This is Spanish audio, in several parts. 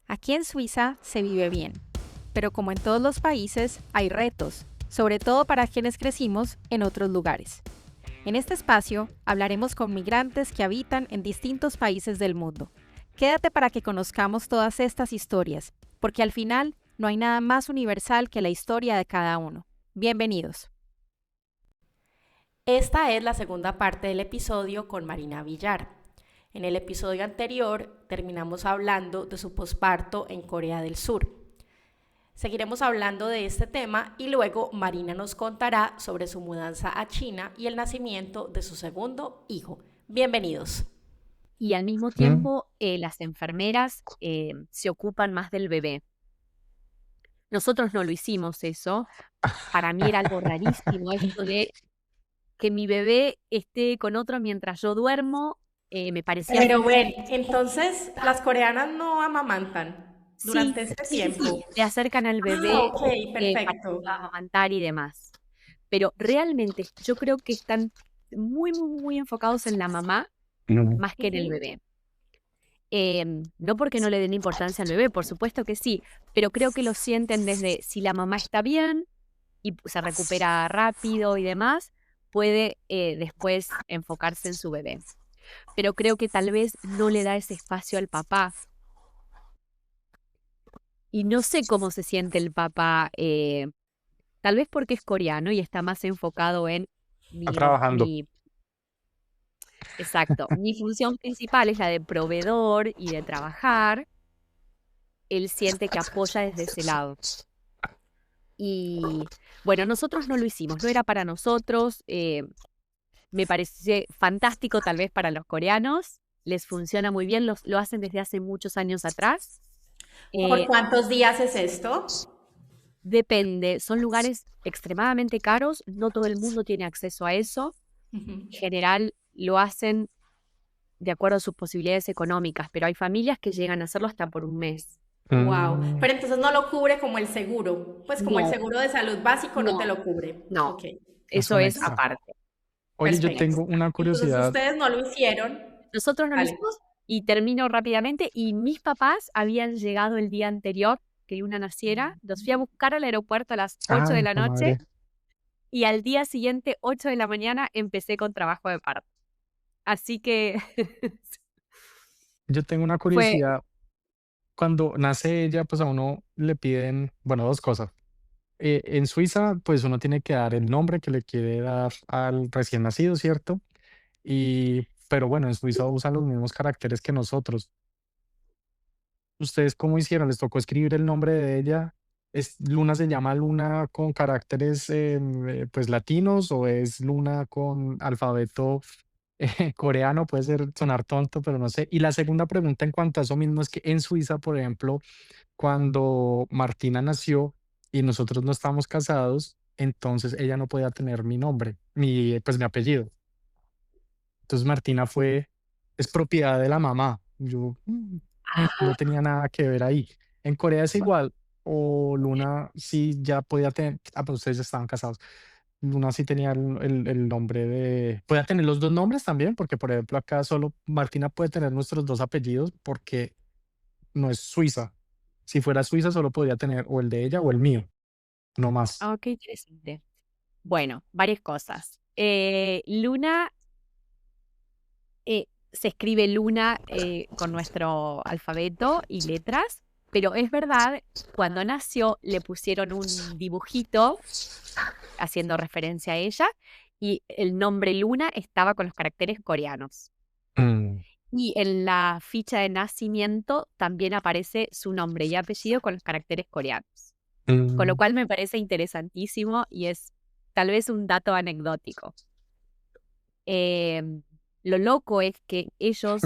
Aquí en Suiza se vive bien, pero como en todos los países hay retos, sobre todo para quienes crecimos en otros lugares. En este espacio hablaremos con migrantes que habitan en distintos países del mundo. Quédate para que conozcamos todas estas historias, porque al final no hay nada más universal que la historia de cada uno. Bienvenidos. Esta es la segunda parte del episodio con Marina Villar. En el episodio anterior terminamos hablando de su posparto en Corea del Sur. Seguiremos hablando de este tema y luego Marina nos contará sobre su mudanza a China y el nacimiento de su segundo hijo. Bienvenidos. Y al mismo tiempo las enfermeras se ocupan más del bebé. Nosotros no lo hicimos eso. Para mí era algo rarísimo esto de que mi bebé esté con otro mientras yo duermo. Me parecía Pero muy... ven, entonces las coreanas no amamantan Sí, durante este sí, tiempo. le acercan al Ah, bebé ok, para perfecto. amamantar y demás. Pero realmente yo creo que están muy, muy, muy enfocados en la mamá más que en el Ujú. bebé. No porque no le den importancia al bebé, por supuesto que sí, pero creo que lo sienten desde si la mamá está bien y se recupera rápido y demás, puede después enfocarse en su bebé. Pero creo que tal vez no le da ese espacio al papá. Y no sé cómo se siente el papá, tal vez porque es coreano y está más enfocado en Está mi, trabajando. mi, exacto, mi función principal es la de proveedor y de trabajar. Él siente que apoya desde ese lado. Y bueno, nosotros no lo hicimos, no era para nosotros. Me parece fantástico tal vez para los coreanos, les funciona muy bien, lo hacen desde hace muchos años atrás. ¿Por Eh, cuántos días es esto? Depende, son lugares extremadamente caros, no todo el mundo tiene acceso a eso. Ujú. En general lo hacen de acuerdo a sus posibilidades económicas, pero hay familias que llegan a hacerlo hasta por un mes. Wow. Mm, Pero entonces no lo cubre como el seguro. Pues como el No, seguro de salud básico no te no, lo cubre. no, Ok, es eso un es extra. aparte. Oye, yo perfecto. tengo una Entonces curiosidad. ustedes no lo hicieron. Nosotros no lo Vale. hicimos y termino rápidamente. Y mis papás habían llegado el día anterior que Luna naciera. Los fui a buscar al aeropuerto a las 8 de Ay, la jue noche madre. y al día siguiente, 8 de la mañana, empecé con trabajo de parto. Así que Yo tengo una fue, curiosidad. Cuando nace ella, pues a uno le piden, bueno, dos cosas. En Suiza, pues uno tiene que dar el nombre que le quiere dar al recién nacido, ¿cierto? Pero bueno, en Suiza usan los mismos caracteres que nosotros. ¿Ustedes cómo hicieron? ¿Les tocó escribir el nombre de ella? ¿Luna se llama Luna con caracteres, pues, latinos o es Luna con alfabeto, coreano? Puede sonar tonto, pero no sé. Y la segunda pregunta en cuanto a eso mismo es que en Suiza, por ejemplo, cuando Martina nació y nosotros no estábamos casados, entonces ella no podía tener mi nombre, pues, mi apellido. Entonces Martina es propiedad de la mamá. Yo, no tenía nada que ver ahí. ¿En Corea es igual? ¿O Luna sí ya podía tener? Pues ustedes ya estaban casados. Luna sí tenía el nombre de. ¿Podía tener los dos nombres también? Porque, por ejemplo, acá solo Martina puede tener nuestros dos apellidos porque no es suiza. Si fuera suiza, solo podría tener o el de ella o el mío, no más. qué interesante. Bueno, varias cosas. Luna, se escribe Luna con nuestro alfabeto y letras, pero es verdad, cuando nació le pusieron un dibujito haciendo referencia a ella, y el nombre Luna estaba con los caracteres coreanos. Mm, Y en la ficha de nacimiento también aparece su nombre y apellido con los caracteres coreanos. Con lo mm. cual me parece interesantísimo y es tal vez un dato anecdótico. Em, lo loco es que ellos,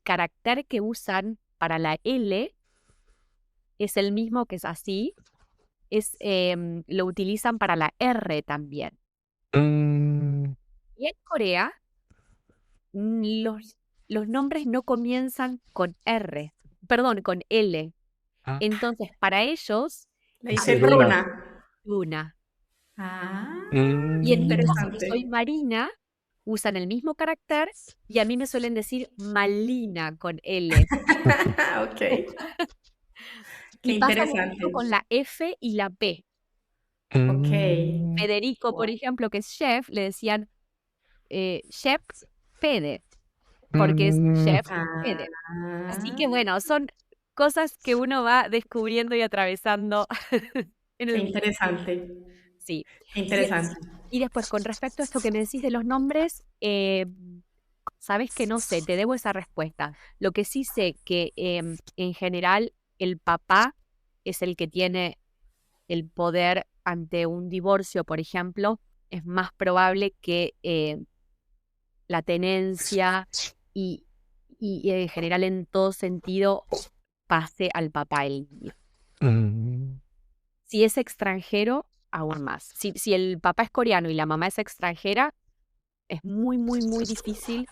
carácter que usan para la L es el mismo que es así, lo utilizan para la R también. Mm, Y en Corea, los nombres no comienzan con R, perdón, con L. ah, Entonces, para ellos, Le dice dicen Luna. runa. Luna. Ah, Y en mi caso, que interesante. soy marina, usan el mismo carácter y a mí me suelen decir Malina con L. Ok, qué Y pasa lo interesante. mismo con la F y la P. Ok, Mm, Federico, por wow, ejemplo, que es chef, le decían chef Fede, porque es mm, chef Fede. Así que ah, bueno, son cosas que uno va descubriendo y atravesando en qué el mundo. interesante, Sí. qué Y, interesante. y después, con respecto a esto que me decís de los nombres, sabes que no sé, te debo esa respuesta. Lo que sí sé que en general el papá es el que tiene el poder ante un divorcio, por ejemplo, es más probable que la tenencia y, y en general en todo sentido pase al papá el niño. mm. Si es extranjero, aún más. Si el papá es coreano y la mamá es extranjera, es muy, muy, muy difícil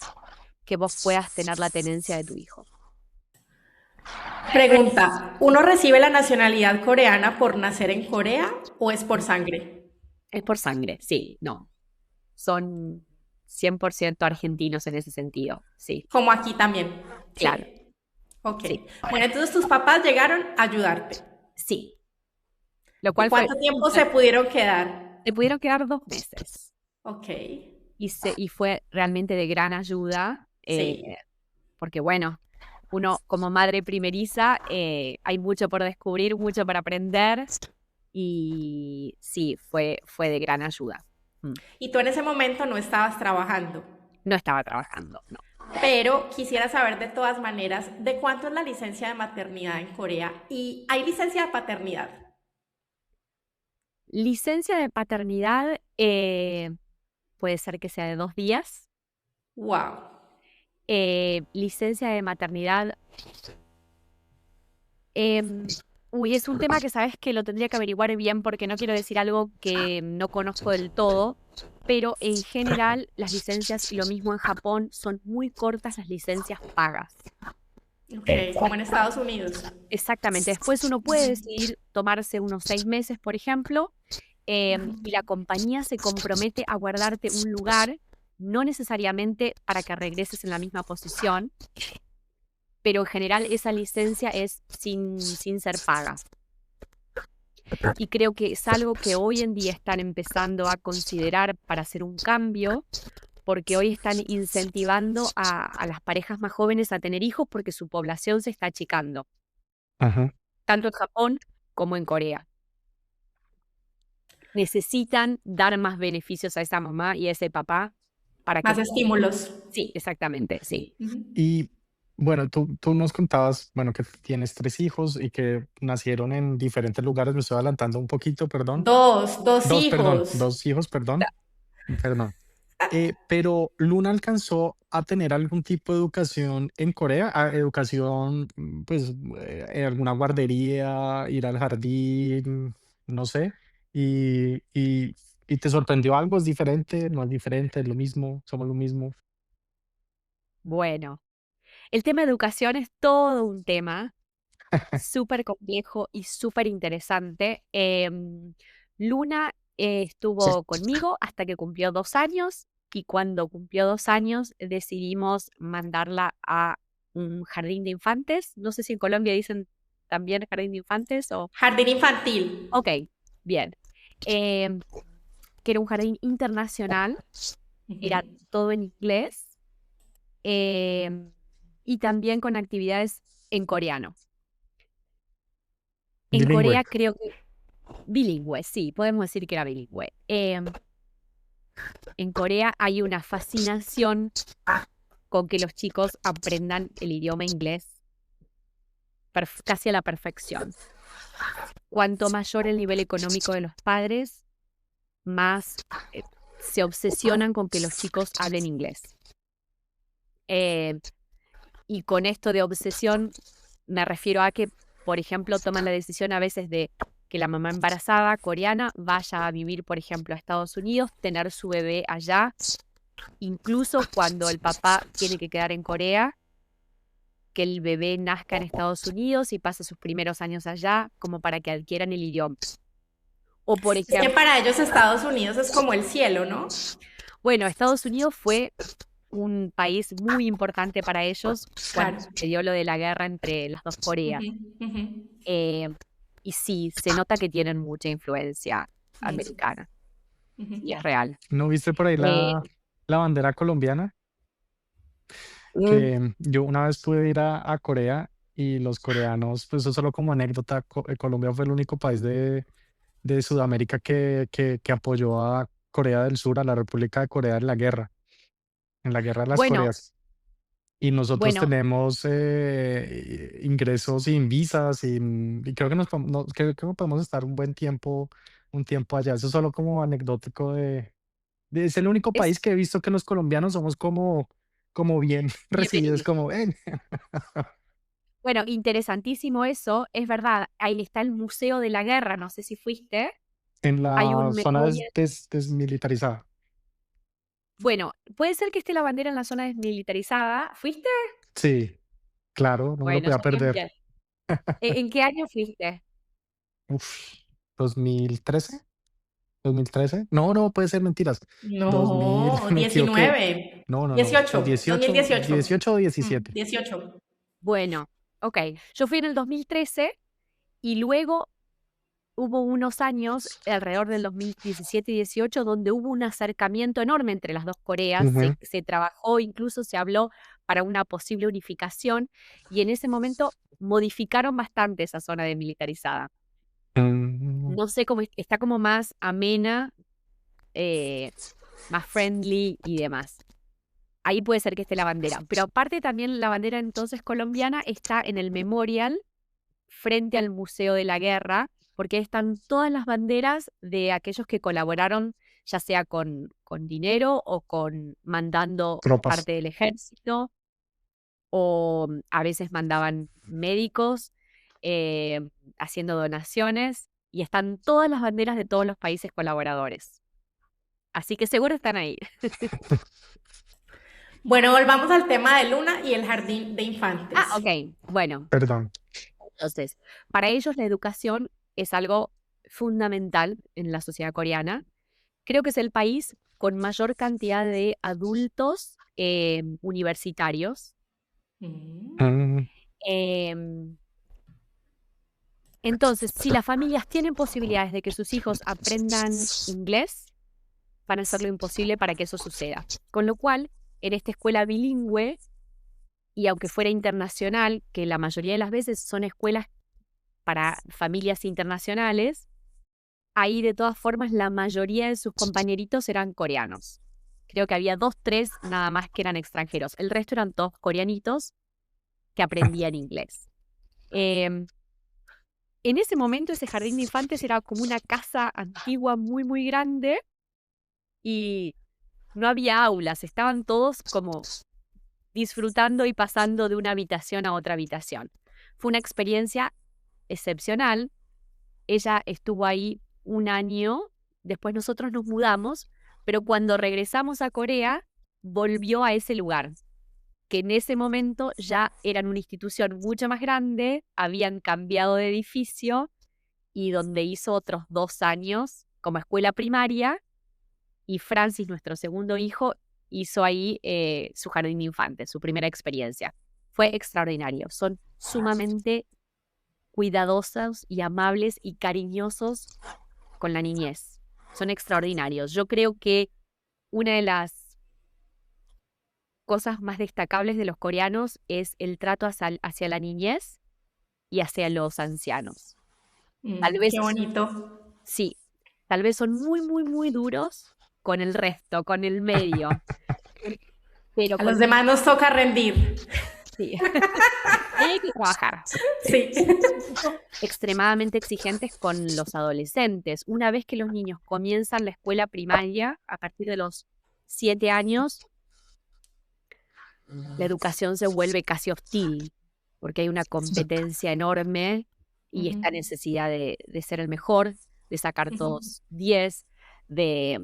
que vos puedas tener la tenencia de tu hijo. Pregunta, ¿uno recibe la nacionalidad coreana por nacer en Corea o es por sangre? Es por sangre, sí, no. Son 100% argentinos en ese sentido, sí, Como aquí también. claro, Sí. Ok. sí, Bueno, entonces tus papás llegaron a ayudarte. sí. Lo ¿Y cual fue cuánto tiempo se súper. pudieron quedar? Se pudieron quedar 2 meses Ok. y fue realmente de gran ayuda, Sí. porque bueno, uno como madre primeriza hay mucho por descubrir, mucho para aprender y sí, fue de gran ayuda. Y tú en ese momento no estabas trabajando, No estaba trabajando, no. pero quisiera saber de todas maneras de cuánto es la licencia de maternidad en Corea y hay licencia de paternidad. Licencia de paternidad puede ser que sea de 2 días. Wow. Licencia de maternidad. Es un tema que sabes que lo tendría que averiguar bien porque no quiero decir algo que no conozco del todo, pero en general las licencias, y lo mismo en Japón, son muy cortas las licencias pagas. Ok, como en Estados Unidos. Exactamente. Después uno puede decidir tomarse unos 6 meses, por ejemplo, y la compañía se compromete a guardarte un lugar, no necesariamente para que regreses en la misma posición, pero en general esa licencia es sin ser paga. Y creo que es algo que hoy en día están empezando a considerar para hacer un cambio, porque hoy están incentivando a las parejas más jóvenes a tener hijos porque su población se está achicando, Ajá. tanto en Japón como en Corea. Necesitan dar más beneficios a esa mamá y a ese papá para que Más puedan. estímulos. Sí, exactamente, sí. Ujú. Y bueno, tú nos contabas, bueno, que tienes 3 hijos y que nacieron en diferentes lugares. Me estoy adelantando un poquito, perdón. Dos Perdón, hijos. 2 hijos, perdón. Pero Luna alcanzó a tener algún tipo de educación en Corea, educación, pues, en alguna guardería, ir al jardín, no sé. Y, y, y te sorprendió algo, es diferente, no es diferente, es lo mismo, somos lo mismo. Bueno, el tema de educación es todo un tema súper complejo y súper interesante. Luna estuvo conmigo hasta que cumplió 2 años y cuando cumplió 2 años decidimos mandarla a un jardín de infantes. No sé si en Colombia dicen también jardín de infantes o. Jardín infantil. Ok, bien. Em, que era un jardín internacional, era Ujú. todo en inglés em, y también con actividades en coreano. En Bilingüe. Corea creo que bilingüe, sí, podemos decir que era bilingüe. En Corea hay una fascinación con que los chicos aprendan el idioma inglés casi a la perfección. Cuanto mayor el nivel económico de los padres, más se obsesionan con que los chicos hablen inglés. Y con esto de obsesión me refiero a que, por ejemplo, toman la decisión a veces de que la mamá embarazada coreana vaya a vivir, por ejemplo, a Estados Unidos, tener su bebé allá, incluso cuando el papá tiene que quedar en Corea, que el bebé nazca en Estados Unidos y pase sus primeros años allá, como para que adquieran el idioma. O por Es que ejemplo, para ellos Estados Unidos es como el cielo, ¿no? Bueno, Estados Unidos fue un país muy importante para ellos cuando Claro. sucedió lo de la guerra entre las dos Coreas. Ujú, ujú. Eh, y sí, se nota que tienen mucha influencia Eso. americana, Ujú. y es real. ¿No viste por ahí Eh, la bandera colombiana? mm, Que yo una vez pude ir a Corea y los coreanos, pues eso solo como anécdota, Colombia fue el único país de Sudamérica que apoyó a Corea del Sur, a la República de Corea en la guerra de las bueno, Coreas. Y nosotros bueno, tenemos ingresos sin visas, y creo que creo que podemos estar un tiempo allá. Eso es solo como anecdótico es el único país es que he visto que los colombianos somos como bien recibidos, bienvenido. como ven. Bueno, interesantísimo eso, es verdad. Ahí está el Museo de la Guerra, no sé si fuiste. En Hay la un zona memorial. desmilitarizada. Bueno, puede ser que esté la bandera en la zona desmilitarizada. ¿Fuiste? Sí, claro, no me lo Bueno, podía ya bien, perder. bien. ¿En qué año fuiste? Uf, 2013, 2013. No, no, puede ser mentiras. 2000, No, me equivoqué. 19, No, no, no. 18, 2018. 18 o 17. 18. Bueno, ok. Yo fui en el 2013 y luego hubo unos años, alrededor del 2017 y 18, donde hubo un acercamiento enorme entre las dos Coreas. Ujú. Se trabajó, incluso se habló para una posible unificación y en ese momento modificaron bastante esa zona demilitarizada. Mm, No sé cómo está como más amena, eh, más friendly y demás. Ahí puede ser que esté la bandera. Pero aparte también la bandera entonces colombiana está en el memorial frente al Museo de la Guerra, porque están todas las banderas de aquellos que colaboraron, ya sea con dinero o con mandando tropas. parte del ejército, o a veces mandaban médicos eh, haciendo donaciones, y están todas las banderas de todos los países colaboradores. Así que seguro están ahí. Bueno, volvamos al tema de Luna y el jardín de infantes. Ah, ok. Bueno, Perdón. entonces, para ellos la educación es algo fundamental en la sociedad coreana. Creo que es el país con mayor cantidad de adultos universitarios. Mm. Mm, Em, entonces, si las familias tienen posibilidades de que sus hijos aprendan inglés, van a hacer lo imposible para que eso suceda. Con lo cual, en esta escuela bilingüe, y aunque fuera internacional, que la mayoría de las veces son escuelas para familias internacionales, ahí de todas formas la mayoría de sus compañeritos eran coreanos. Creo que había 2, 3 nada más que eran extranjeros. El resto eran todos coreanitos que aprendían inglés. En ese momento ese jardín de infantes era como una casa antigua muy, muy grande y no había aulas. Estaban todos como disfrutando y pasando de una habitación a otra habitación. Fue una experiencia excepcional. Ella estuvo ahí un año, después nosotros nos mudamos, pero cuando regresamos a Corea, volvió a ese lugar, que en ese momento ya eran una institución mucho más grande, habían cambiado de edificio y donde hizo otros 2 años como escuela primaria, y Francis, nuestro segundo hijo, hizo ahí su jardín de infantes, su primera experiencia. Fue extraordinario, son sumamente cuidadosos y amables y cariñosos con la niñez. Son extraordinarios. Yo creo que una de las cosas más destacables de los coreanos es el trato hacia la niñez y hacia los ancianos. Tal Qué vez, bonito. sí, tal vez son muy, muy, muy duros con el resto, con el medio, pero A los con demás nos toca rendir. sí. Ahí hay que trabajar. Sí. Son extremadamente exigentes con los adolescentes. Una vez que los niños comienzan la escuela primaria, a partir de los 7 años, la educación se vuelve casi hostil, porque hay una competencia enorme y esta Ujú, necesidad de ser el mejor, de sacar ujú. todos 10, de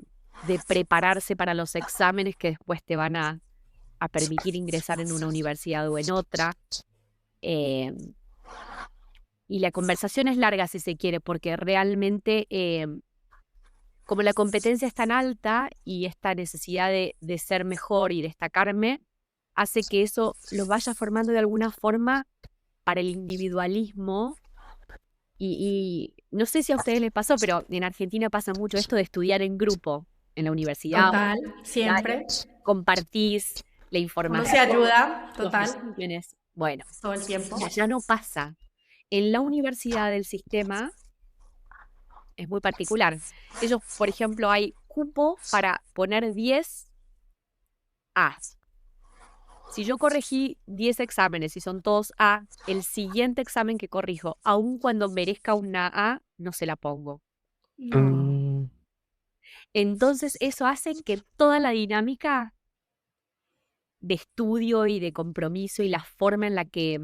prepararse para los exámenes que después te van a permitir ingresar en una universidad o en otra. Eh, y la conversación es larga si se quiere, porque realmente como la competencia es tan alta y esta necesidad de ser mejor y destacarme, hace que eso lo vaya formando de alguna forma para el individualismo. Y no sé si a ustedes les pasó, pero en Argentina pasa mucho esto de estudiar en grupo, en la universidad, Total, siempre. compartís la Uno información, se ayuda, los total, resúmenes. Bueno, todo el tiempo. allá no pasa. En la universidad del sistema es muy particular. Ellos, por ejemplo, hay cupo para poner 10 A. Si yo corregí 10 exámenes y son todos A, el siguiente examen que corrijo, aun cuando merezca una A, no se la pongo. No. Mm, Entonces eso hace que toda la dinámica de estudio y de compromiso y la forma en la que...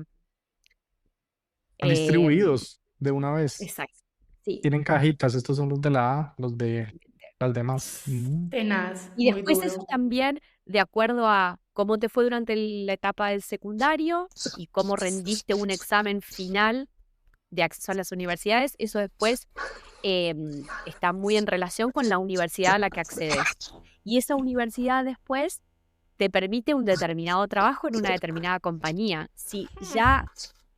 Están eh, distribuidos de una vez. exacto, sí. Tienen cajitas, estos son los de la A, los de las demás. Tenaz, Y muy después duro. eso también de acuerdo a cómo te fue durante la etapa del secundario y cómo rendiste un examen final de acceso a las universidades, eso después está muy en relación con la universidad a la que accedes. Y esa universidad después te permite un determinado trabajo en una determinada compañía. Si ya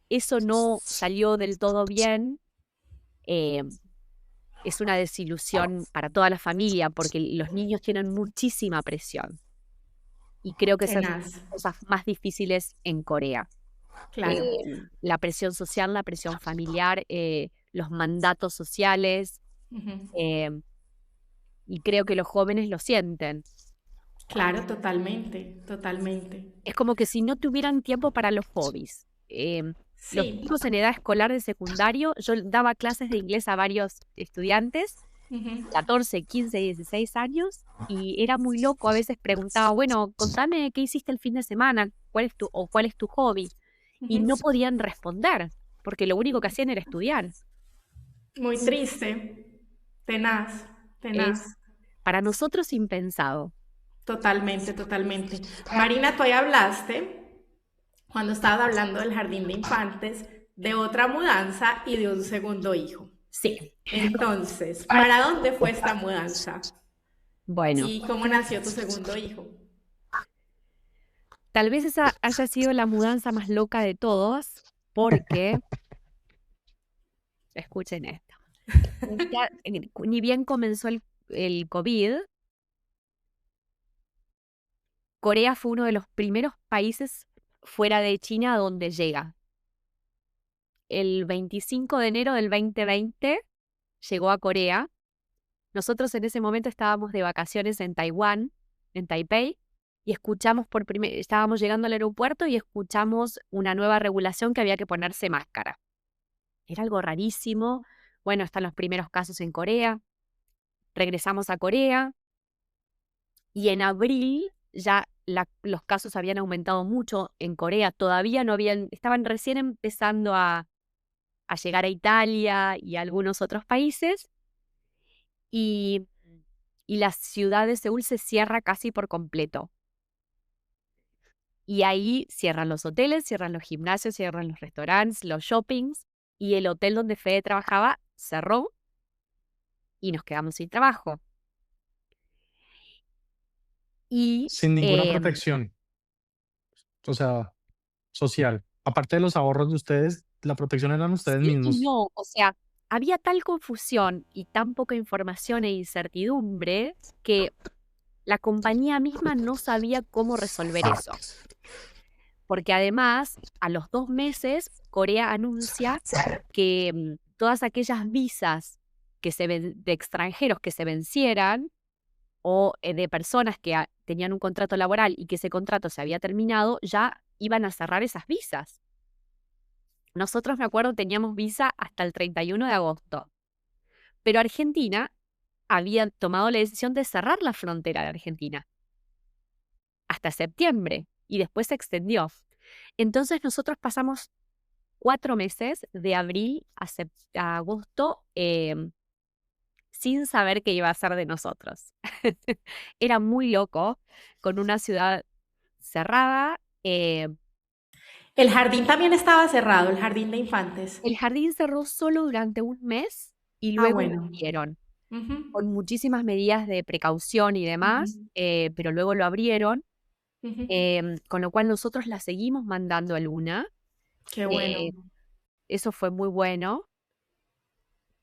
eso no salió del todo bien, eh, es una desilusión para toda la familia porque los niños tienen muchísima presión. Y creo que esas son Tenaz, las cosas más difíciles en Corea. claro. La presión social, la presión familiar, los mandatos sociales, Ujú. eh, y creo que los jóvenes lo sienten. Claro, totalmente, totalmente. Es como que si no tuvieran tiempo para los hobbies. Los Sí. chicos en edad escolar de secundario, yo daba clases de inglés a varios estudiantes, Ujú. 14, 15, 16 años, y era muy loco. A veces preguntaba, bueno, contame qué hiciste el fin de semana, cuál es tu hobby. Y no Ujú. podían responder, porque lo único que hacían era estudiar. Muy triste, tenaz, Es tenaz. para nosotros impensado. Totalmente, totalmente. Marina, tú ahí hablaste, cuando estabas hablando del jardín de infantes, de otra mudanza y de un segundo hijo. Sí. Entonces, ¿para dónde fue esta mudanza? Bueno, ¿Y cómo nació tu segundo hijo? tal vez esa haya sido la mudanza más loca de todos, porque, escuchen esto, ni bien comenzó el COVID, Corea fue uno de los primeros países fuera de China a donde llega. El 25 de enero del 2020 llegó a Corea. Nosotros en ese momento estábamos de vacaciones en Taiwán, en Taipei, y estábamos llegando al aeropuerto y escuchamos una nueva regulación que había que ponerse máscara. Era algo rarísimo. Bueno, están los primeros casos en Corea. Regresamos a Corea y en abril ya los casos habían aumentado mucho en Corea. Todavía no estaban recién empezando a llegar a Italia y a algunos otros países. Y la ciudad de Seúl se cierra casi por completo. Y ahí cierran los hoteles, cierran los gimnasios, cierran los restaurantes, los shoppings, y el hotel donde Fede trabajaba cerró y nos quedamos sin trabajo. Y Sin ninguna protección, o sea, social. Aparte de los ahorros de ustedes, la protección eran ustedes sí y mismos. no, o sea, había tal confusión y tan poca información e incertidumbre que la compañía misma no sabía cómo resolver eso. Porque además, a los 2 meses, Corea anuncia que todas aquellas visas de extranjeros que se vencieran o de personas que tenían un contrato laboral y que ese contrato se había terminado, ya iban a cerrar esas visas. Nosotros, me acuerdo, teníamos visa hasta el 31 de agosto, pero Argentina había tomado la decisión de cerrar la frontera de Argentina hasta septiembre y después se extendió. Entonces nosotros pasamos 4 meses, de abril a agosto, sin saber qué iba a ser de nosotros. Era muy loco, con una ciudad cerrada. El jardín también estaba cerrado, el jardín de infantes. El jardín cerró solo durante un mes y Ah, luego lo bueno. abrieron. Ujú, con muchísimas medidas de precaución y demás, ujú, pero luego lo abrieron, ujú. con lo cual nosotros la seguimos mandando a Luna. Qué bueno. eh, Eso fue muy bueno.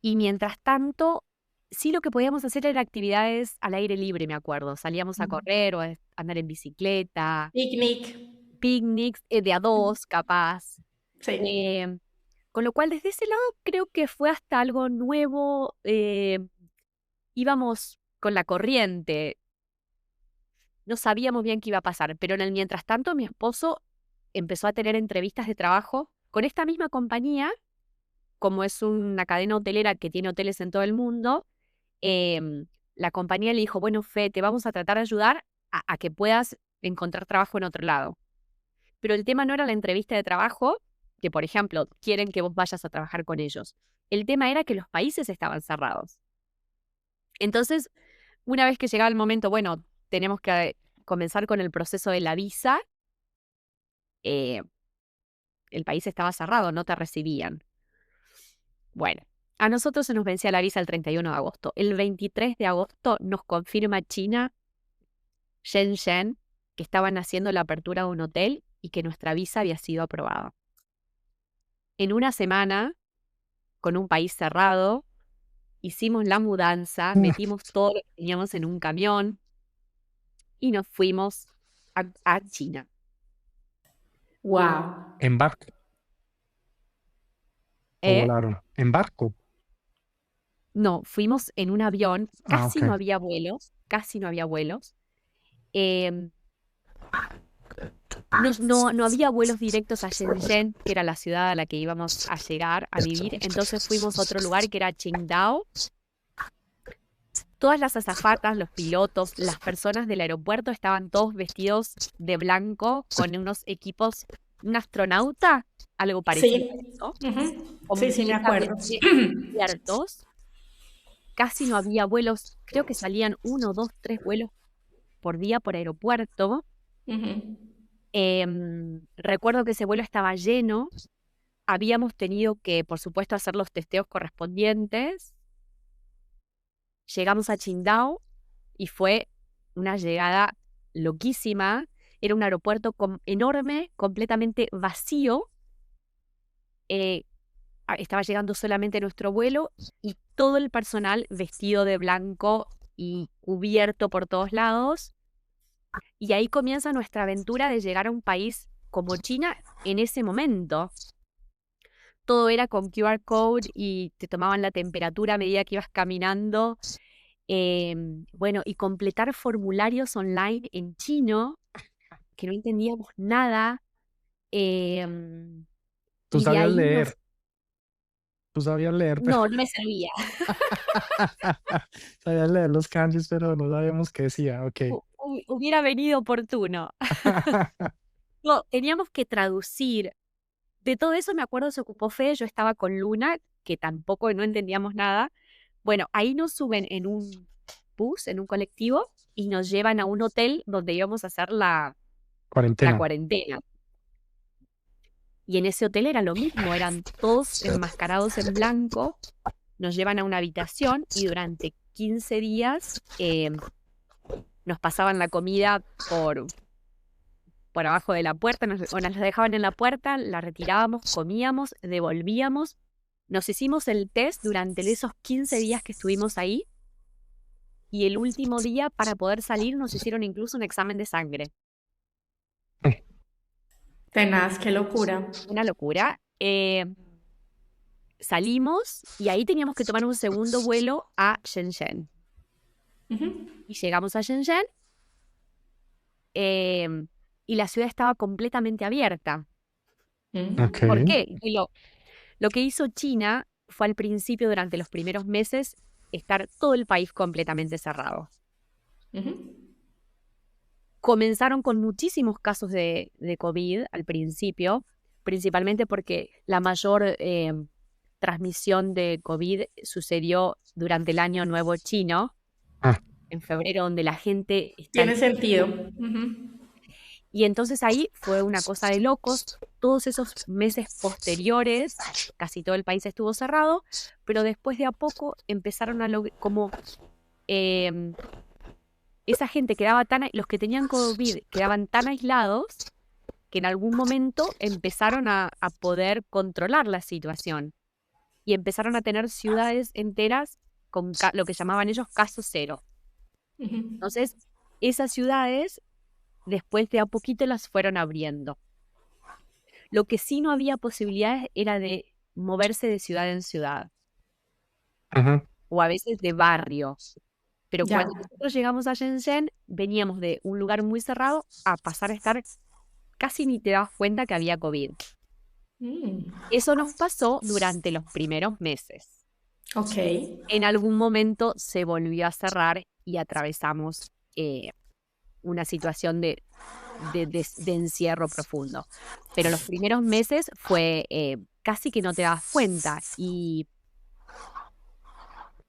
Y mientras tanto, sí lo que podíamos hacer era actividades al aire libre, me acuerdo. Salíamos a Ujú. correr o a andar en bicicleta, Picnic. picnics, de a dos, capaz. Sí. Em, con lo cual, desde ese lado, creo que fue hasta algo nuevo. Íbamos con la corriente, no sabíamos bien qué iba a pasar, pero en el mientras tanto, mi esposo empezó a tener entrevistas de trabajo con esta misma compañía, como es una cadena hotelera que tiene hoteles en todo el mundo. em, la compañía le dijo, bueno, Fe, te vamos a tratar de ayudar a que puedas encontrar trabajo en otro lado. Pero el tema no era la entrevista de trabajo, que por ejemplo, quieren que vos vayas a trabajar con ellos. El tema era que los países estaban cerrados. Entonces, una vez que llegaba el momento, bueno, tenemos que comenzar con el proceso de la visa, eh, el país estaba cerrado, no te recibían. Bueno, a nosotros se nos vencía la visa el 31 de agosto. El 23 de agosto nos confirma China, Shenzhen, que estaban haciendo la apertura de un hotel y que nuestra visa había sido aprobada. En una semana, con un país cerrado, hicimos la mudanza, metimos todo lo que teníamos en un camión y nos fuimos a China. Wow. ¿En barco o ¿Eh? volaron? ¿En barco? No, fuimos en un avión, Ah, casi ok. no había vuelos, casi no había vuelos. Em, no había vuelos directos a Shenzhen, que era la ciudad a la que íbamos a llegar a vivir, entonces fuimos a otro lugar que era Qingdao. Todas las azafatas, los pilotos, las personas del aeropuerto estaban todos vestidos de blanco con unos equipos, un astronauta, algo parecido a Sí. eso, Ujú. Sí, sí, me acuerdo. completamente cubiertos. Casi no había vuelos, creo que salían 1, 2, 3 vuelos por día por aeropuerto. Ujú. Recuerdo que ese vuelo estaba lleno, habíamos tenido que, por supuesto, hacer los testeos correspondientes. Llegamos a Qingdao y fue una llegada loquísima. Era un aeropuerto enorme, completamente vacío. Eh, Estaba llegando solamente nuestro vuelo y todo el personal vestido de blanco y cubierto por todos lados. Y ahí comienza nuestra aventura de llegar a un país como China en ese momento. Todo era con QR code y te tomaban la temperatura a medida que ibas caminando. Bueno, y completar formularios online en chino, que no entendíamos nada. em, Tú y de sabías ahí leer, tú sabías leer, pero no me servía. sabías leer los kanjis, pero no sabíamos qué decía. Ok. Hubiera venido oportuno. No, teníamos que traducir. De todo eso me acuerdo, se ocupó Fe, yo estaba con Luna, que tampoco no entendíamos nada. Bueno, ahí nos suben en un bus, en un colectivo, y nos llevan a un hotel donde íbamos a hacer la Cuarentena. cuarentena. Y en ese hotel era lo mismo, eran todos enmascarados en blanco, nos llevan a una habitación y durante 15 días nos pasaban la comida por abajo de la puerta, o nos la dejaban en la puerta, la retirábamos, comíamos, devolvíamos. Nos hicimos el test durante esos 15 días que estuvimos ahí y el último día para poder salir nos hicieron incluso un examen de sangre. Tenaz, qué locura. Una locura. Salimos y ahí teníamos que tomar un segundo vuelo a Shenzhen. Ujú. Y llegamos a Shenzhen y la ciudad estaba completamente abierta. Ok. ¿Por qué? Y lo que hizo China fue al principio, durante los primeros meses, estar todo el país completamente cerrado. Ujú. Comenzaron con muchísimos casos de COVID al principio, principalmente porque la mayor transmisión de COVID sucedió durante el Año Nuevo Chino, Ah, en febrero, donde la gente está... Tiene sentido. Ujú. Y entonces ahí fue una cosa de locos. todos esos meses posteriores, casi todo el país estuvo cerrado, pero después de a poco empezaron a como esa gente los que tenían COVID quedaban tan aislados que en algún momento empezaron a poder controlar la situación y empezaron a tener ciudades enteras con lo que llamaban ellos caso cero. Entonces, esas ciudades después de a poquito las fueron abriendo. Lo que sí no había posibilidades era de moverse de ciudad en ciudad o a veces de barrio. Pero Ya. cuando nosotros llegamos a Shenzhen, veníamos de un lugar muy cerrado a pasar a estar casi ni te das cuenta que había COVID. Eso nos pasó durante los primeros meses. Ok. En algún momento se volvió a cerrar y atravesamos una situación de encierro profundo. Pero los primeros meses fue casi que no te das cuenta. Y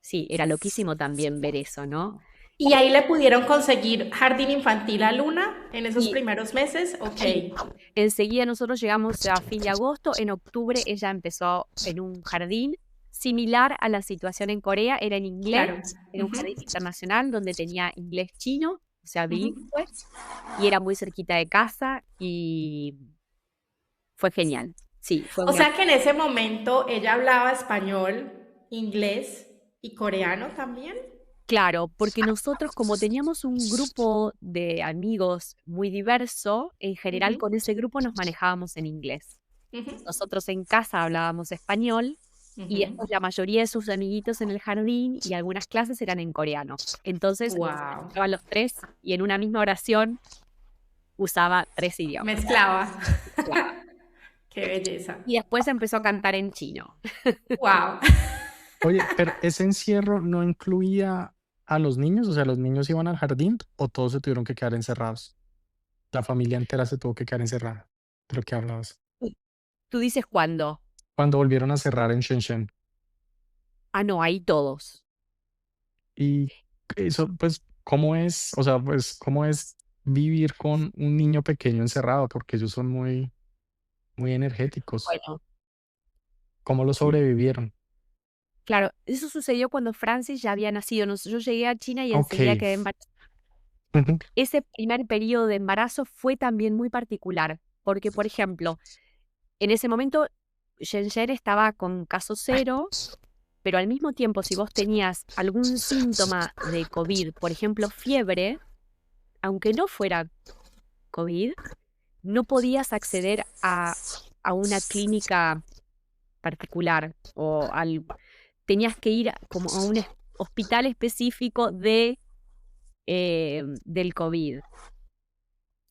sí, era loquísimo también ver eso, ¿no? ¿Y ahí le pudieron conseguir jardín infantil a Luna en esos Sí. primeros meses? Ok. Sí. Enseguida nosotros llegamos a fin de agosto. En octubre ella empezó en un jardín similar a la situación en Corea. Era en inglés, Claro. era un jardín internacional donde tenía inglés-chino, o sea, bilingüe, y era muy cerquita de casa y fue genial. Sí, fue O sea que en ese momento ella hablaba español, inglés y coreano también. Claro, porque nosotros como teníamos un grupo de amigos muy diverso, en general con ese grupo nos manejábamos en inglés. Nosotros en casa hablábamos español y después la mayoría de sus amiguitos en el jardín y algunas clases eran en coreano. Entonces Wow. estaban los tres y en una misma oración usaba 3 idiomas. Mezclaba. Claro. Qué belleza. Y después empezó a cantar en chino. Wow. Oye, pero ese encierro no incluía a los niños, o sea, los niños iban al jardín o todos se tuvieron que quedar encerrados. La familia entera se tuvo que quedar encerrada, de lo que hablabas. ¿Tú dices cuándo? Cuando volvieron a cerrar en Shenzhen. Ah, no, ahí todos. Y eso, pues, ¿cómo es? O sea, pues, ¿cómo es vivir con un niño pequeño encerrado? Porque ellos son muy energéticos. Bueno, ¿Cómo lo sobrevivieron? claro, eso sucedió cuando Francis ya había nacido. Yo llegué a China y enseguida Ok. quedé embarazada. Ujú. Ese primer periodo de embarazo fue también muy particular, porque, por ejemplo, en ese momento Shenzhen estaba con caso cero, pero al mismo tiempo, si vos tenías algún síntoma de COVID, por ejemplo, fiebre, aunque no fuera COVID, no podías acceder a una clínica particular o tenías que ir como a un hospital específico del COVID.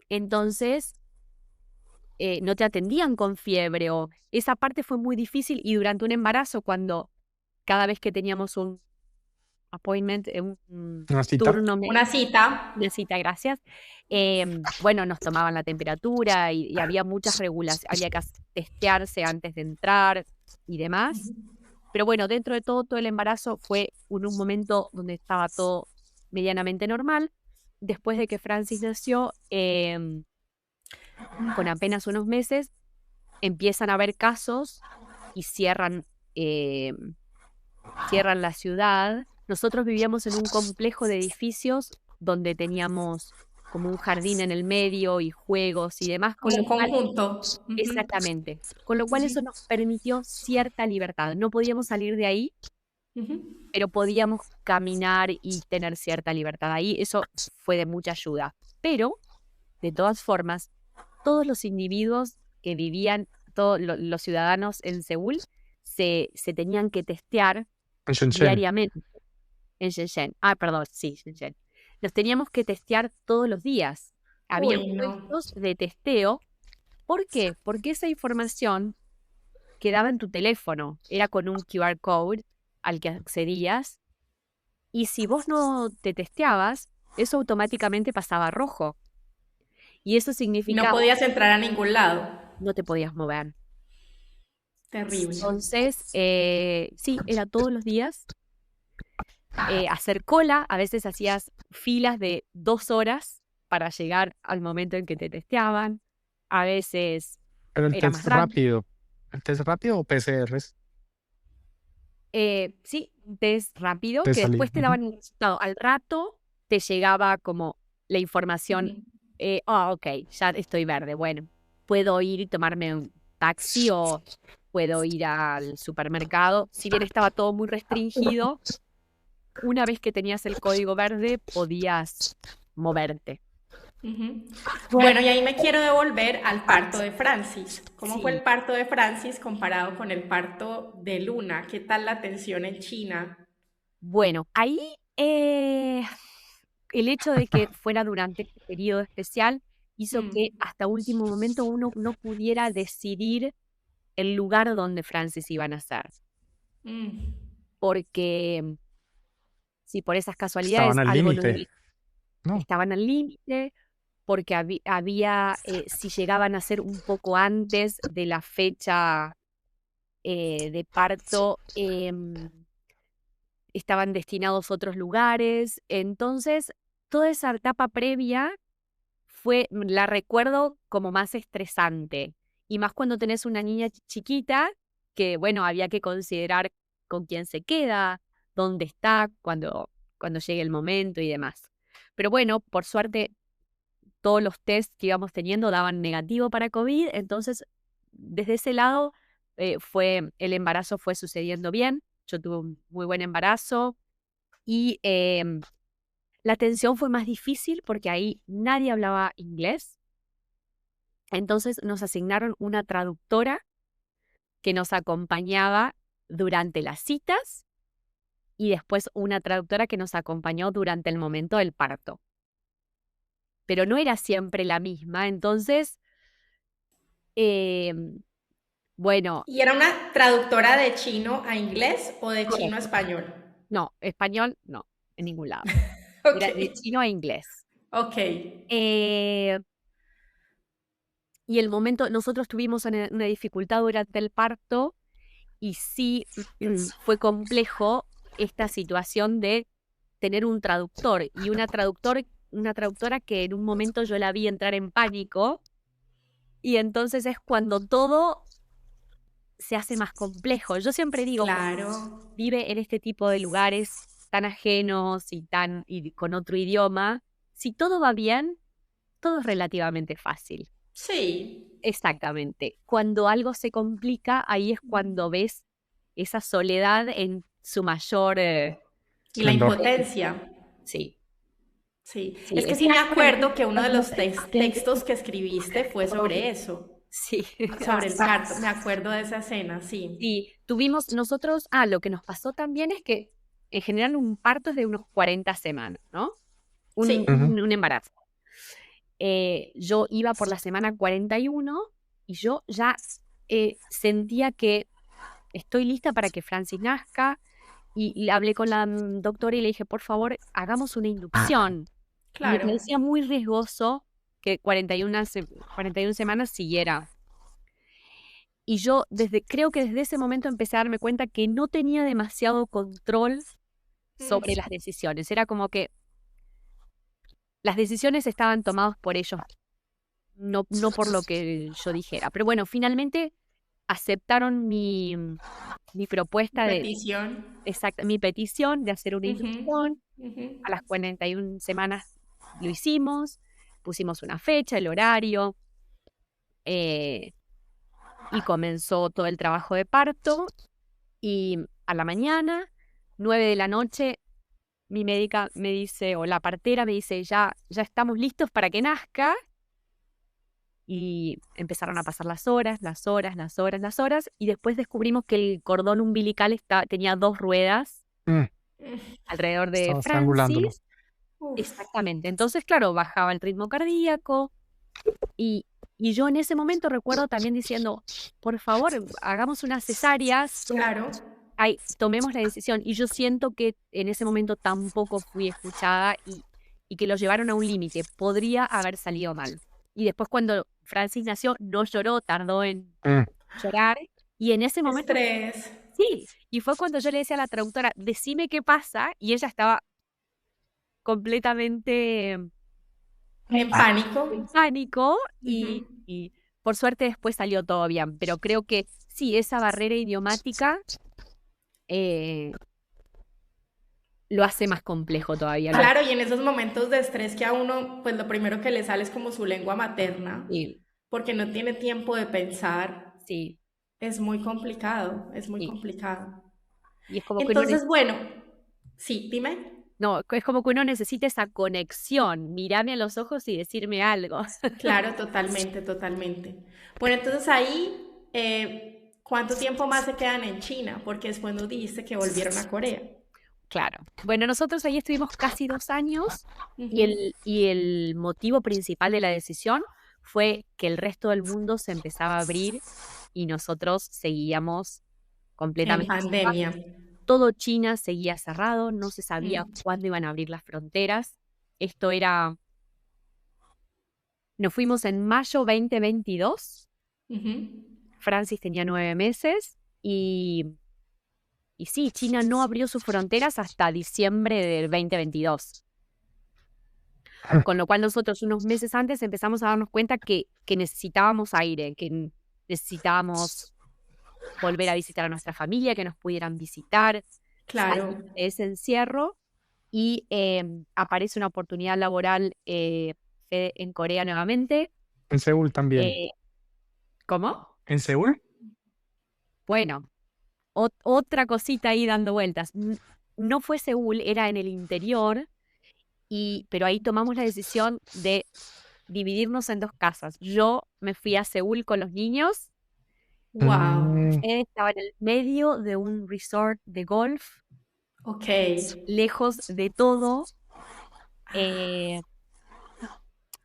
Entonces, no te atendían con fiebre o esa parte fue muy difícil y durante un embarazo cuando cada vez que teníamos un appointment, un ¿Una cita? turno, Una cita. una cita, gracias, bueno, nos tomaban la temperatura y había muchas regulaciones, había que testearse antes de entrar y demás. Pero bueno, dentro de todo el embarazo fue un momento donde estaba todo medianamente normal. Después de que Francis nació, con apenas unos meses, empiezan a haber casos y cierran la ciudad. Nosotros vivíamos en un complejo de edificios donde teníamos como un jardín en el medio y juegos y demás. Como un conjunto. Exactamente. Con lo cual eso nos permitió cierta libertad. No podíamos salir de ahí, pero podíamos caminar y tener cierta libertad ahí. Eso fue de mucha ayuda. Pero, de todas formas, todos los individuos que vivían, todos los ciudadanos en Seúl, se tenían que testear En Shenzhen. diariamente. En Shenzhen. Ah, perdón, sí, Shenzhen. Los teníamos que testear todos los días. Había Uy, no. puestos de testeo. ¿Por qué? Porque esa información quedaba en tu teléfono. Era con un QR code al que accedías. Y si vos no te testeabas, eso automáticamente pasaba a rojo. Y eso Y significaba no podías entrar a ningún lado. no te podías mover. Terrible. Entonces, sí, era todos los días. Hacer cola, a veces hacías filas de 2 horas para llegar al momento en que te testeaban. A veces Pero el era test más rápido. rápido. ¿El test rápido o PCRs Sí, un test rápido de que salida? después te daban el resultado. Al rato te llegaba como la información, Ujú. ok, ya estoy verde, bueno, puedo ir y tomarme un taxi o puedo ir al supermercado. Si bien estaba todo muy restringido, una vez que tenías el código verde podías moverte. Ujú. Bueno, y ahí me quiero devolver al parto de Francis. ¿Cómo fue el Sí, parto de Francis comparado con el parto de Luna? ¿Qué tal la atención en China? bueno, ahí el hecho de que fuera durante este periodo especial hizo que Mm, hasta último momento uno no pudiera decidir el lugar donde Francis iba a nacer, mm. porque si por esas Estaban casualidades al algo no límite, ¿no? estaban al límite, porque había, si llegaban a ser un poco antes de la fecha de parto, estaban destinados a otros lugares. Entonces, toda esa etapa previa la recuerdo como más estresante. Y más cuando tenés una niña chiquita, que bueno, había que considerar con quién se queda, dónde está, cuando llegue el momento y demás. Pero bueno, por suerte, todos los test que íbamos teniendo daban negativo para COVID, entonces desde ese lado el embarazo fue sucediendo bien. Yo tuve un muy buen embarazo y la atención fue más difícil porque ahí nadie hablaba inglés. Entonces nos asignaron una traductora que nos acompañaba durante las citas y después una traductora que nos acompañó durante el momento del parto. Pero no era siempre la misma, entonces, bueno, ¿Y era una traductora de chino a inglés o de chino a correcto. español? No, español no, en ningún lado. Ok, Era de chino a inglés. ok. Eh, y el momento, nosotros tuvimos una dificultad durante el parto y sí fue complejo esta situación de tener un traductor y una traductora que en un momento yo la vi entrar en pánico y entonces es cuando todo se hace más complejo. Yo siempre digo, cuando Claro. vive en este tipo de lugares tan ajenos y con otro idioma, si todo va bien, todo es relativamente fácil. Sí. Exactamente. Cuando algo se complica, ahí es cuando ves esa soledad en su mayor Y la Esplendor. impotencia. sí, Sí. sí, Es que sí me acuerdo que uno de los textos que escribiste fue sobre eso, sí. sobre el parto. Me acuerdo de esa escena, sí. Sí, tuvimos nosotros, lo que nos pasó también es que en general un parto es de unos 40 semanas, ¿no? Un, Sí. Ujú. un, un embarazo. Yo iba por la semana 41 y yo ya sentía que estoy lista para que Francis nazca y hablé con la doctora y le dije, por favor, hagamos una inducción. Y me Claro. parecía muy riesgoso que 41 semanas siguiera. Y yo creo que desde ese momento empecé a darme cuenta que no tenía demasiado control sobre Mm, las decisiones. Era como que las decisiones estaban tomadas por ellos, no por lo que yo dijera. Pero bueno, finalmente aceptaron mi propuesta petición. mi petición de hacer una Ujú, inducción. ujú. A las 41 semanas lo hicimos, pusimos una fecha, el horario, eh, y comenzó todo el trabajo de parto. Y a la mañana, 9 de la noche, mi médica me dice, o la partera me dice, ya estamos listos para que nazca. Y empezaron a pasar las horas, las horas, las horas, las horas. Y después descubrimos que el cordón umbilical tenía 2 ruedas Mm, Mm, alrededor de Estaba estrangulándolo. Francis. uf. Exactamente. Entonces, claro, bajaba el ritmo cardíaco. Y, y yo en ese momento recuerdo también diciendo, por favor, hagamos una cesárea, Claro. tomemos la decisión. Y yo siento que en ese momento tampoco fui escuchada y que lo llevaron a un límite. Podría haber salido mal. Y después cuando Francis nació, no lloró, tardó en Mm, llorar. Y en ese momento, Estrés. sí. Y fue cuando yo le decía a la traductora, decime qué pasa. Y ella estaba completamente En pánico. en pánico Ujú. y por suerte después salió todo bien, pero creo que sí, esa barrera idiomática eh, lo hace más complejo todavía. Claro, y en esos momentos de estrés que a uno, pues lo primero que le sale es como su lengua materna, Sí, porque no tiene tiempo de pensar, sí, es muy complicado, es muy sí. complicado. Y es como que Entonces, bueno, sí, dime. no, es como que uno necesita esa conexión, mirarme a los ojos y decirme algo. Claro, totalmente, totalmente. Bueno, entonces ahí, ¿cuánto tiempo más se quedan en China? Porque después nos dijiste que volvieron a Corea. Claro. Bueno, nosotros ahí estuvimos casi 2 años y Ujú. el motivo principal de la decisión fue que el resto del mundo se empezaba a abrir y nosotros seguíamos En completamente cerrados. pandemia. Todo China seguía cerrado, no se sabía Mm. cuándo iban a abrir las fronteras. Esto era, nos fuimos en mayo 2022, Ujú. Francis tenía 9 meses y sí, China no abrió sus fronteras hasta diciembre del 2022. Con lo cual nosotros unos meses antes empezamos a darnos cuenta que necesitábamos aire, que necesitábamos volver a visitar a nuestra familia, que nos pudieran visitar, Claro. salir de ese encierro y aparece una oportunidad laboral en Corea nuevamente. En Seúl también. Eh, ¿Cómo? ¿En Seúl? Bueno, otra cosita ahí dando vueltas. No fue Seúl, era en el interior, pero ahí tomamos la decisión de dividirnos en 2 casas. Yo me fui a Seúl con los niños, Wow. Mm, estaba en el medio de un resort de golf, Ok. lejos de todo, eh,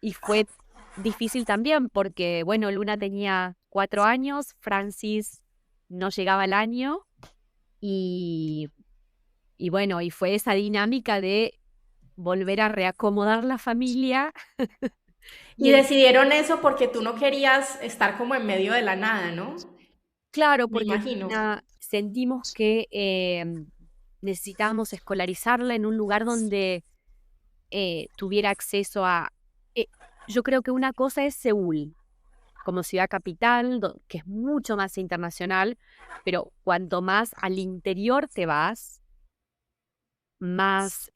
y fue difícil también porque, bueno, Luna tenía 4 años, Francis no llegaba al año, y bueno, y fue esa dinámica de volver a reacomodar la familia. Y Y en decidieron eso porque tú no querías estar como en medio de la nada, ¿no? Claro, Me porque imagino. sentimos que necesitábamos escolarizarla en un lugar donde tuviera acceso a... eh, yo creo que una cosa es Seúl, como ciudad capital, que es mucho más internacional, pero cuanto más al interior te vas, más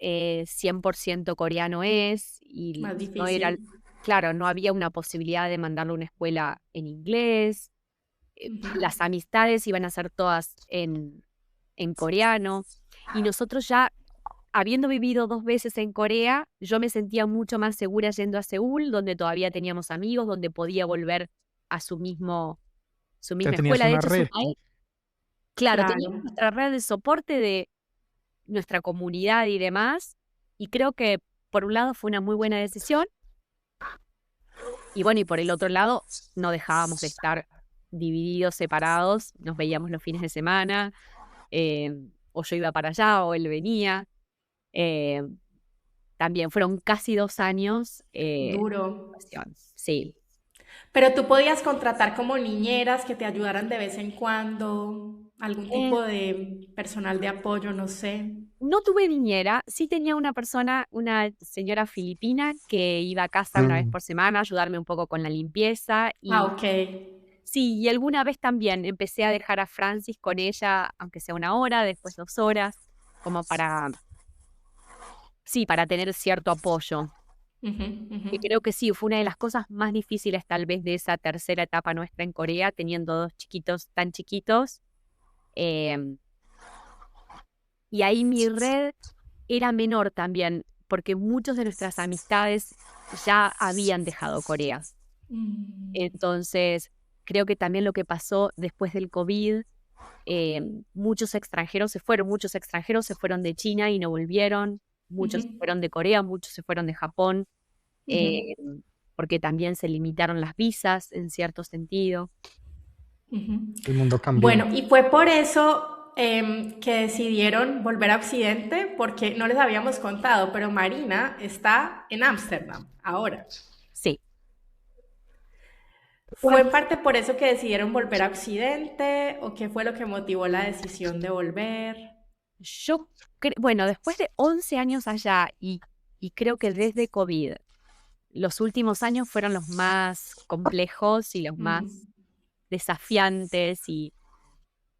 100% coreano es, y Más no era, difícil. claro, no había una posibilidad de mandarlo a una escuela en inglés. Las Ujú. amistades iban a ser todas en coreano, y nosotros ya, habiendo vivido 2 veces en Corea, yo me sentía mucho más segura yendo a Seúl, donde todavía teníamos amigos, donde podía volver a su ya misma tenías escuela. De una hecho, red. ahí, claro, teníamos Claro. nuestra red de soporte de nuestra comunidad y demás, y creo que por un lado fue una muy buena decisión, y bueno, y por el otro lado no dejábamos de estar divididos, separados, nos veíamos los fines de semana, o yo iba para allá o él venía. eh, También fueron casi 2 años Duro. situación. Sí. Pero tú podías contratar como niñeras que te ayudaran de vez en cuando, algún Eh, tipo de personal de apoyo, no sé. no tuve niñera, sí tenía una persona, una señora filipina que iba a casa una vez Mm, por semana a ayudarme un poco con la limpieza, Ah, y ok. sí, y alguna vez también empecé a dejar a Francis con ella, aunque sea 1 hora, después 2 horas, como para, sí, para tener cierto apoyo. Ujú, ujú. Que creo que sí, fue una de las cosas más difíciles tal vez de esa tercera etapa nuestra en Corea, teniendo 2 chiquitos tan chiquitos. em, y ahí mi red era menor también, porque muchos de nuestras amistades ya habían dejado Corea. Mm. Entonces, creo que también lo que pasó después del COVID, muchos extranjeros se fueron de China y no volvieron, Ujú, muchos se fueron de Corea, muchos se fueron de Japón, ujú, eh, porque también se limitaron las visas en cierto sentido. ujú. el mundo cambió. Bueno, y fue por eso que decidieron volver a Occidente, porque no les habíamos contado, pero Marina está en Ámsterdam ahora. Sí. ¿Fue en parte por eso que decidieron volver a Occidente o qué fue lo que motivó la decisión de volver? Bueno, después de 11 años allá y creo que desde COVID, los últimos años fueron los más complejos y los más desafiantes, y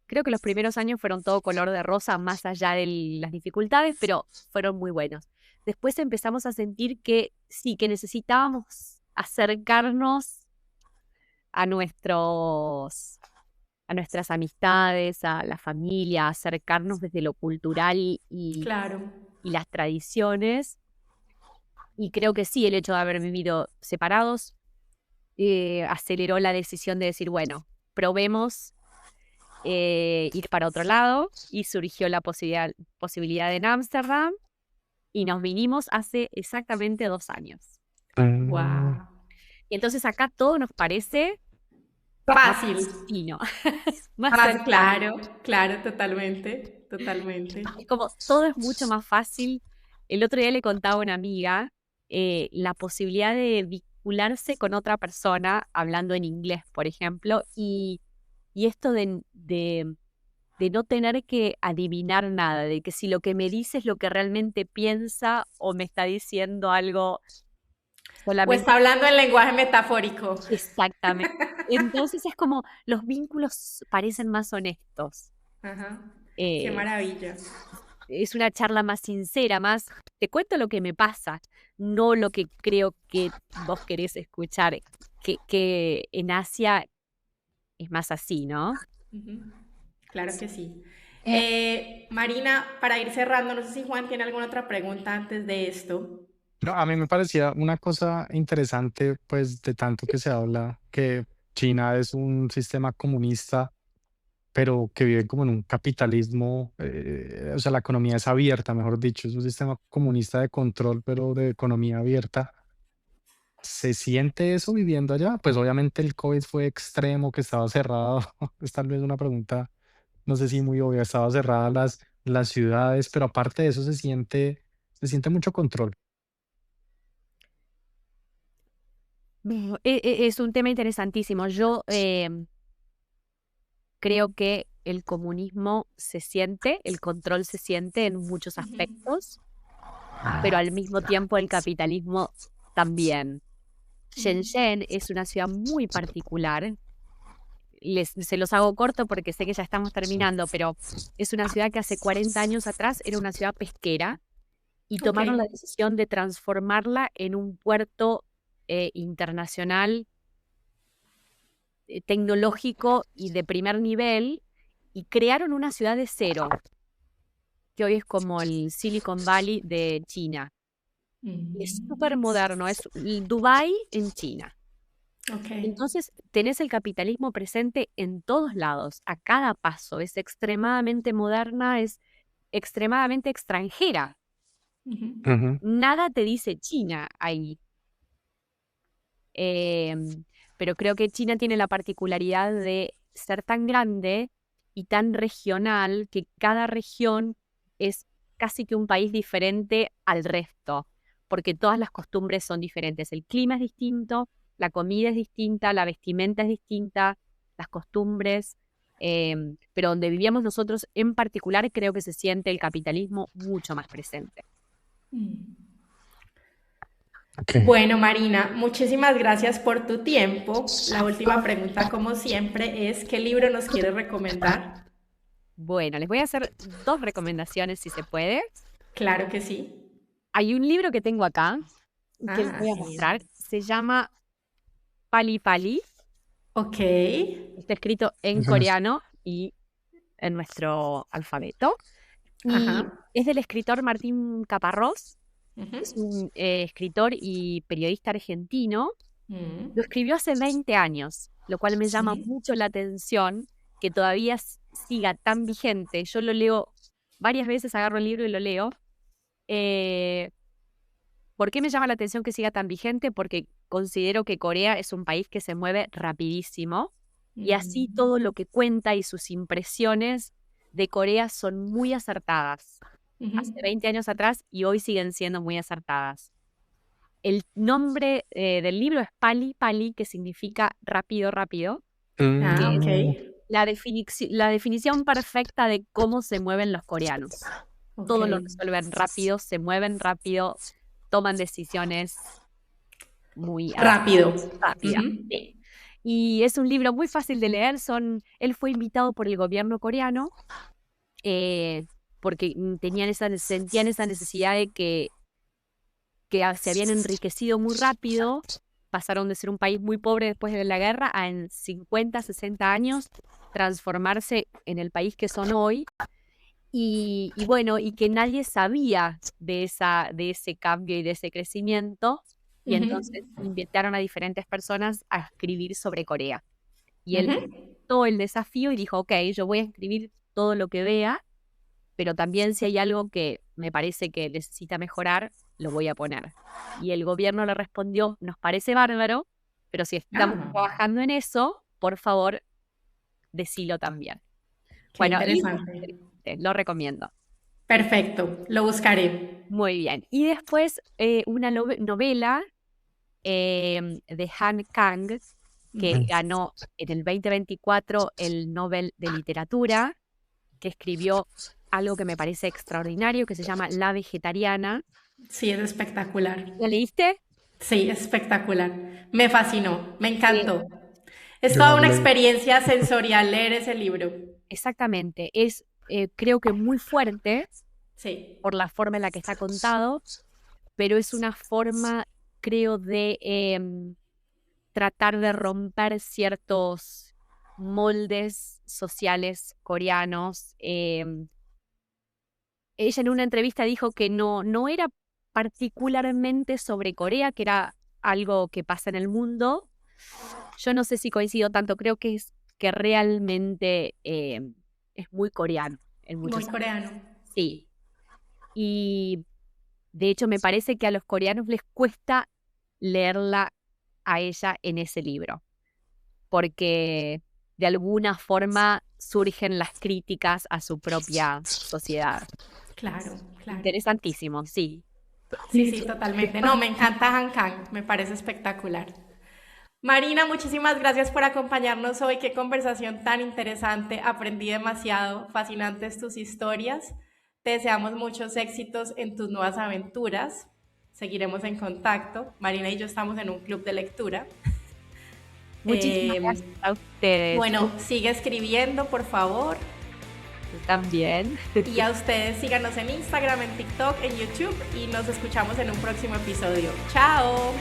creo que los primeros años fueron todo color de rosa, más allá de las dificultades, pero fueron muy buenos. Después empezamos a sentir que sí, que necesitábamos acercarnos a nuestras amistades, a la familia, acercarnos desde lo cultural y Claro. las tradiciones. Y creo que sí, el hecho de haber vivido separados aceleró la decisión de decir, bueno, probemos ir para otro lado, y surgió la posibilidad en Ámsterdam, y nos vinimos hace exactamente 2 años. Wow. Y entonces acá todo nos parece Fácil. fino, más Fácil, cercano. claro, claro, totalmente, totalmente. Es como todo es mucho más fácil. El otro día le contaba a una amiga la posibilidad de vincularse con otra persona hablando en inglés, por ejemplo, y esto de no tener que adivinar nada, de que si lo que me dice es lo que realmente piensa o me está diciendo algo O solamente. está hablando en lenguaje metafórico. Exactamente. Entonces es como los vínculos parecen más honestos. Ajá. Qué Eh, maravilla. es una charla más sincera, más te cuento lo que me pasa, no lo que creo que vos querés escuchar, que en Asia es más así, ¿no? Ujú. Claro que sí. Marina, para ir cerrando, no sé si Juan tiene alguna otra pregunta antes de esto. No, a mí me parecía una cosa interesante, pues de tanto que se habla que China es un sistema comunista, pero que vive como en un capitalismo, o sea, la economía es abierta, mejor dicho, es un sistema comunista de control, pero de economía abierta. ¿Se siente eso viviendo allá? Pues obviamente el COVID fue extremo, que estaba cerrado. Es tal vez una pregunta, no sé si muy obvia, estaba cerradas las ciudades, pero aparte de eso se siente mucho control. Es un tema interesantísimo. Yo creo que el comunismo se siente, el control se siente en muchos aspectos, pero al mismo tiempo el capitalismo también. Shenzhen es una ciudad muy particular. Se los hago corto porque sé que ya estamos terminando, pero es una ciudad que hace 40 años atrás era una ciudad pesquera, y tomaron la Ok. decisión de transformarla en un puerto internacional, tecnológico y de primer nivel, y crearon una ciudad de cero, que hoy es como el Silicon Valley de China. Es súper moderno, es Dubái en China. Ok. Entonces tenés el capitalismo presente en todos lados, a cada paso. Es extremadamente moderna, es extremadamente extranjera. Ujú. Ujú. Nada te dice China ahí. Pero creo que China tiene la particularidad de ser tan grande y tan regional, que cada región es casi que un país diferente al resto, porque todas las costumbres son diferentes. El clima es distinto, la comida es distinta, la vestimenta es distinta, las costumbres. Pero donde vivíamos nosotros en particular, creo que se siente el capitalismo mucho más presente. Ok. Bueno, Marina, muchísimas gracias por tu tiempo. La última pregunta, como siempre, es ¿qué libro nos quieres recomendar? Bueno, les voy a hacer 2 recomendaciones si se puede. Claro que sí. Hay un libro que tengo acá, que les voy a Genial. mostrar. Se llama Pali Pali. Ok. Está escrito en Eso no es- coreano y en nuestro alfabeto. Y Ajá. es del escritor Martín Caparrós. Ujú. Es un escritor y periodista argentino. Mm. Lo escribió hace 20 años, lo cual me llama Sí. mucho la atención que todavía siga tan vigente. Yo lo leo varias veces, agarro el libro y lo leo. ¿Por qué me llama la atención que siga tan vigente? Porque considero que Corea es un país que se mueve rapidísimo, y así todo lo que cuenta y sus impresiones de Corea son muy acertadas. Ujú. Hace 20 años atrás y hoy siguen siendo muy acertadas. El nombre del libro es Pali Pali, que significa rápido, rápido, Ah, que es ok. la definición perfecta de cómo se mueven los coreanos. Ok. Todo lo resuelven rápido, se mueven rápido, toman decisiones muy Rápido. rápida. Ujú. Sí. Y es un libro muy fácil de leer. Él fue invitado por el gobierno coreano porque sentían esa necesidad de que se habían enriquecido muy rápido, pasaron de ser un país muy pobre después de la guerra a en 50, 60 años transformarse en el país que son hoy. Y bueno, y que nadie sabía de ese cambio y de ese crecimiento. Y entonces Ujú. invitaron a diferentes personas a escribir sobre Corea. Y él Ujú. aceptó el desafío y dijo, ok, yo voy a escribir todo lo que vea, pero también si hay algo que me parece que necesita mejorar, lo voy a poner. Y el gobierno le respondió, nos parece bárbaro, pero si estamos Ah, trabajando en eso, por favor, decilo también. qué Bueno, y interesante. lo recomiendo. Perfecto, lo buscaré. Muy bien. Y después una novela de Han Kang, que Mm. ganó en el 2024 el Nobel de Literatura, que escribió algo que me parece extraordinario, que se llama La Vegetariana. Sí, es espectacular. ¿La leíste? Sí, es espectacular. Me fascinó, me Sí. encantó. Es Yo no toda lo una leí. experiencia sensorial leer ese libro. Exactamente. Es, creo que muy fuerte Sí, por la forma en la que está contado, pero es una forma, creo, de tratar de romper ciertos moldes sociales coreanos. Ella en una entrevista dijo que no era particularmente sobre Corea, que era algo que pasa en el mundo. Yo no sé si coincido tanto, creo que es que realmente es muy coreano en muy muchos aspectos. coreano. Sí. Y de hecho me parece que a los coreanos les cuesta leerla a ella en ese libro, porque de alguna forma surgen las críticas a su propia sociedad. Claro, claro. Interesantísimo, sí. Sí, sí, totalmente. No, me encanta Han Kang, me parece espectacular. Marina, muchísimas gracias por acompañarnos hoy. Qué conversación tan interesante. Aprendí demasiado. Fascinantes tus historias. Te deseamos muchos éxitos en tus nuevas aventuras. Seguiremos en contacto. Marina y yo estamos en un club de lectura. Muchísimas Eh, gracias a ustedes. bueno, sigue escribiendo, por favor. Tú también. Y a ustedes síganos en Instagram, en TikTok, en YouTube y nos escuchamos en un próximo episodio. ¡Chao!